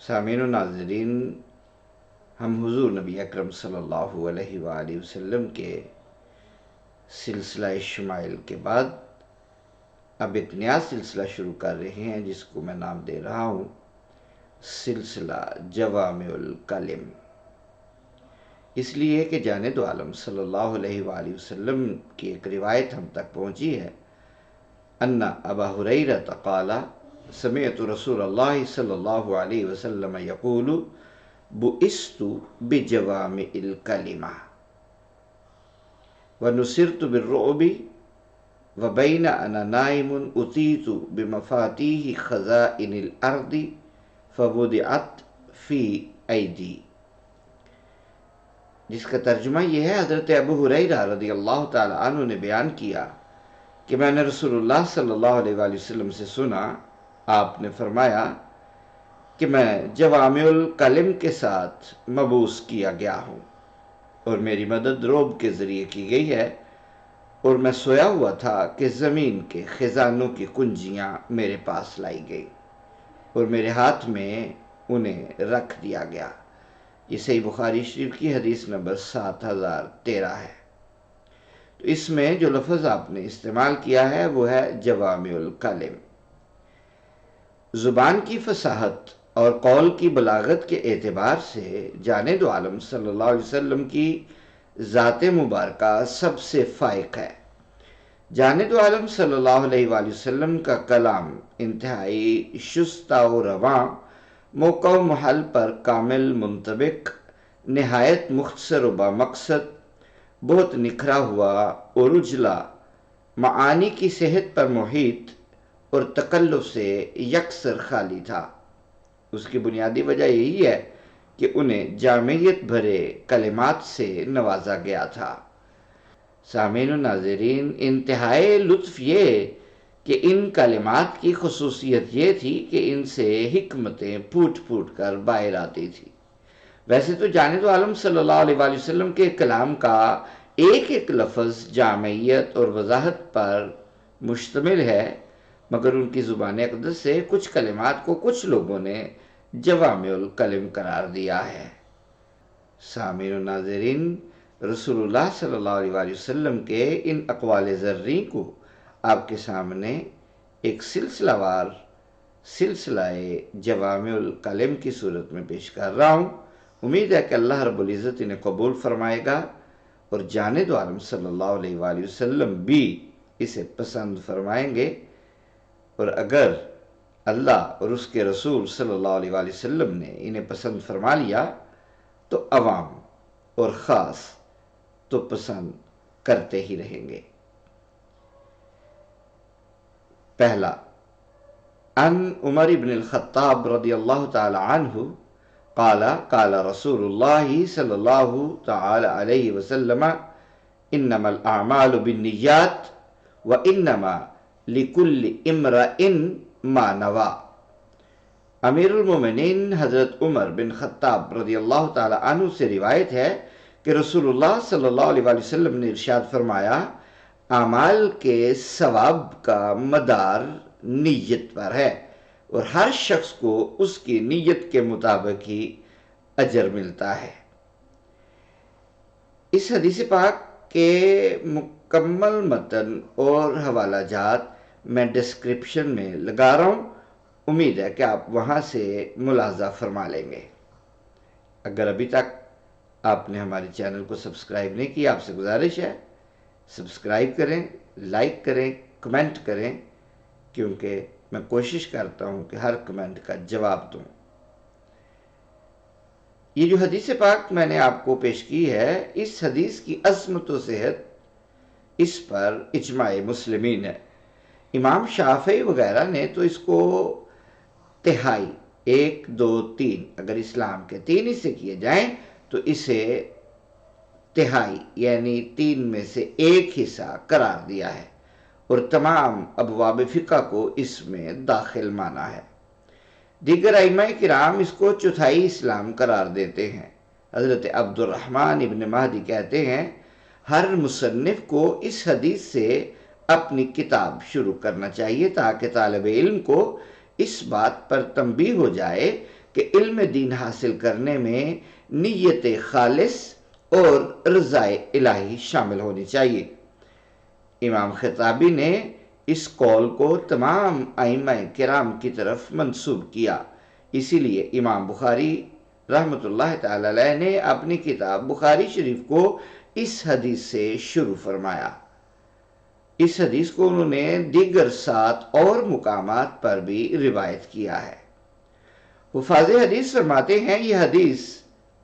سامعین و ناظرین، ہم حضور نبی اکرم صلی اللہ علیہ وآلہ وسلم کے سلسلہ شمائل کے بعد اب ایک نیا سلسلہ شروع کر رہے ہیں جس کو میں نام دے رہا ہوں سلسلہ جوامع الکلم۔ اس لیے کہ جانے دو عالم صلی اللہ علیہ وآلہ وسلم کی ایک روایت ہم تک پہنچی ہے ان ابا ہریرہ قال سمعت رسول اللہ صلی اللہ علیہ وسلم یقول بعثت بجوامع الکلمہ ونصرت بالرعب وبین انا نائم اتیت بمفاتیح خزائن الارض فوضعت فی ایدی، جس کا ترجمہ یہ ہے، حضرت ابو ہریرہ رضی اللہ تعالی عنہ نے بیان کیا کہ میں نے رسول اللہ صلی اللہ علیہ وآلہ وسلم سے سنا، آپ نے فرمایا کہ میں جوامع الکلم کے ساتھ مبعوث کیا گیا ہوں اور میری مدد رعب کے ذریعے کی گئی ہے، اور میں سویا ہوا تھا کہ زمین کے خزانوں کی کنجیاں میرے پاس لائی گئی اور میرے ہاتھ میں انہیں رکھ دیا گیا۔ یہ صحیح بخاری شریف کی حدیث نمبر 7013 ہے۔ تو اس میں جو لفظ آپ نے استعمال کیا ہے وہ ہے جوامع الکلم۔ زبان کی فصاحت اور قول کی بلاغت کے اعتبار سے جانے دو عالم صلی اللہ علیہ وسلم کی ذات مبارکہ سب سے فائق ہے۔ جانے دو عالم صلی اللہ علیہ وآلہ وسلم کا کلام انتہائی شستہ و رواں، موقع و محل پر کامل منطبق، نہایت مختصر و بامقصد، بہت نکھرا ہوا اور اجلا، معانی کی صحت پر محیط اور تکلف سے یکسر خالی تھا۔ اس کی بنیادی وجہ یہی ہے کہ انہیں جامعیت بھرے کلمات سے نوازا گیا تھا۔ سامعین و ناظرین، انتہائی لطف یہ کہ ان کلمات کی خصوصیت یہ تھی کہ ان سے حکمتیں پھوٹ پھوٹ کر باہر آتی تھی۔ ویسے تو جانے دو عالم صلی اللہ علیہ وآلہ وسلم کے کلام کا ایک ایک لفظ جامعیت اور وضاحت پر مشتمل ہے، مگر ان کی زبان اقدس سے کچھ کلمات کو کچھ لوگوں نے جوامع الکلم قرار دیا ہے۔ سامعین و ناظرین، رسول اللہ صلی اللہ علیہ وآلہ وسلم کے ان اقوال زرعی کو آپ کے سامنے ایک سلسلہ وار سلسلہ جوامع الکلم کی صورت میں پیش کر رہا ہوں۔ امید ہے کہ اللہ رب العزت انہیں قبول فرمائے گا اور جانے دو عالم صلی اللہ علیہ وآلہ وسلم بھی اسے پسند فرمائیں گے، اور اگر اللہ اور اس کے رسول صلی اللہ علیہ وآلہ وسلم نے انہیں پسند فرما لیا تو عوام اور خاص تو پسند کرتے ہی رہیں گے۔ پہلا، ان عمر بن الخطاب رضی اللہ تعالی عنہ قال قال رسول اللہ صلی اللہ تعالی علیہ وسلم انما الاعمال بالنیات وانما لکل امرئ ما نوی۔ امیر المومنین حضرت عمر بن خطاب رضی اللہ تعالی عنہ سے روایت ہے کہ رسول اللہ صلی اللہ علیہ وآلہ وسلم نے ارشاد فرمایا، اعمال کے ثواب کا مدار نیت پر ہے اور ہر شخص کو اس کی نیت کے مطابق ہی اجر ملتا ہے۔ اس حدیث پاک کے مکمل متن اور حوالہ جات میں ڈسکرپشن میں لگا رہا ہوں، امید ہے کہ آپ وہاں سے ملاحظہ فرما لیں گے۔ اگر ابھی تک آپ نے ہمارے چینل کو سبسکرائب نہیں کیا، آپ سے گزارش ہے سبسکرائب کریں، لائک کریں، کمنٹ کریں، کیونکہ میں کوشش کرتا ہوں کہ ہر کمنٹ کا جواب دوں۔ یہ جو حدیث پاک میں نے آپ کو پیش کی ہے، اس حدیث کی عظمت و صحت اس پر اجماع مسلمین ہے۔ امام شافعی وغیرہ نے تو اس کو تہائی، 1 2 3، اگر اسلام کے 3 حصے کیے جائیں تو اسے تہائی یعنی 3 میں سے 1 حصہ قرار دیا ہے، اور تمام ابواب فقہ کو اس میں داخل مانا ہے۔ دیگر ائمہ کرام اس کو چوتھائی اسلام قرار دیتے ہیں۔ حضرت عبد الرحمن ابن مہدی کہتے ہیں، ہر مصنف کو اس حدیث سے اپنی کتاب شروع کرنا چاہیے تاکہ طالب علم کو اس بات پر تنبیہ ہو جائے کہ علم دین حاصل کرنے میں نیت خالص اور رضائے الہی شامل ہونی چاہیے۔ امام خطابی نے اس قول کو تمام ائمہ کرام کی طرف منسوب کیا، اسی لیے امام بخاری رحمۃ اللہ تعالی علیہ نے اپنی کتاب بخاری شریف کو اس حدیث سے شروع فرمایا۔ اس حدیث کو انہوں نے دیگر 7 اور مقامات پر بھی روایت کیا ہے۔ حفاظ حدیث فرماتے ہیں یہ حدیث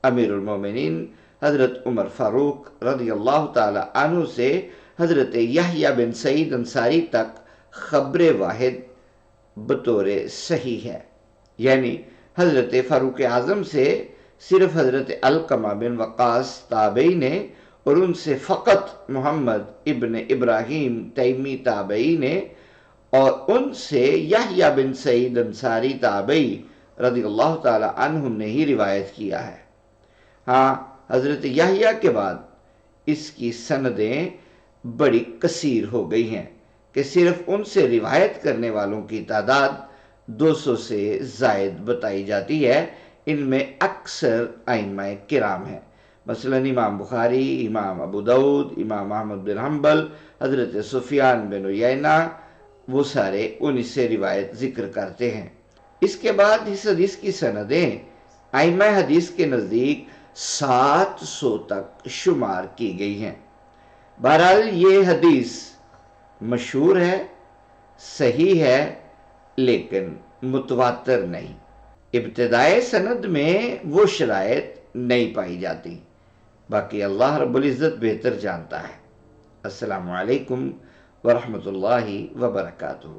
امیر المومنین حضرت عمر فاروق رضی اللہ تعالی عنہ سے حضرت یحییٰ بن سعید انصاری تک خبر واحد بطور صحیح ہے، یعنی حضرت فاروق اعظم سے صرف حضرت علقمہ بن وقاص تابعی نے اور ان سے فقط محمد ابن ابراہیم تیمی تابعی نے اور ان سے یحییٰ بن سعید انصاری تابعی رضی اللہ تعالی عنہم نے ہی روایت کیا ہے۔ ہاں، حضرت یحییٰ کے بعد اس کی سندیں بڑی کثیر ہو گئی ہیں کہ صرف ان سے روایت کرنے والوں کی تعداد 200 سے زائد بتائی جاتی ہے۔ ان میں اکثر ائمہ کرام ہیں، مثلا امام بخاری، امام ابو داود، امام احمد بن حنبل، حضرت سفیان بن عیینہ، وہ سارے انہی سے روایت ذکر کرتے ہیں۔ اس کے بعد اس حدیث کی سندیں ائمہ حدیث کے نزدیک 700 تک شمار کی گئی ہیں۔ بہرحال یہ حدیث مشہور ہے، صحیح ہے، لیکن متواتر نہیں۔ ابتدائے سند میں وہ شرائط نہیں پائی جاتی، باقی اللہ رب العزت بہتر جانتا ہے۔ السلام علیکم ورحمۃ اللہ وبرکاتہ۔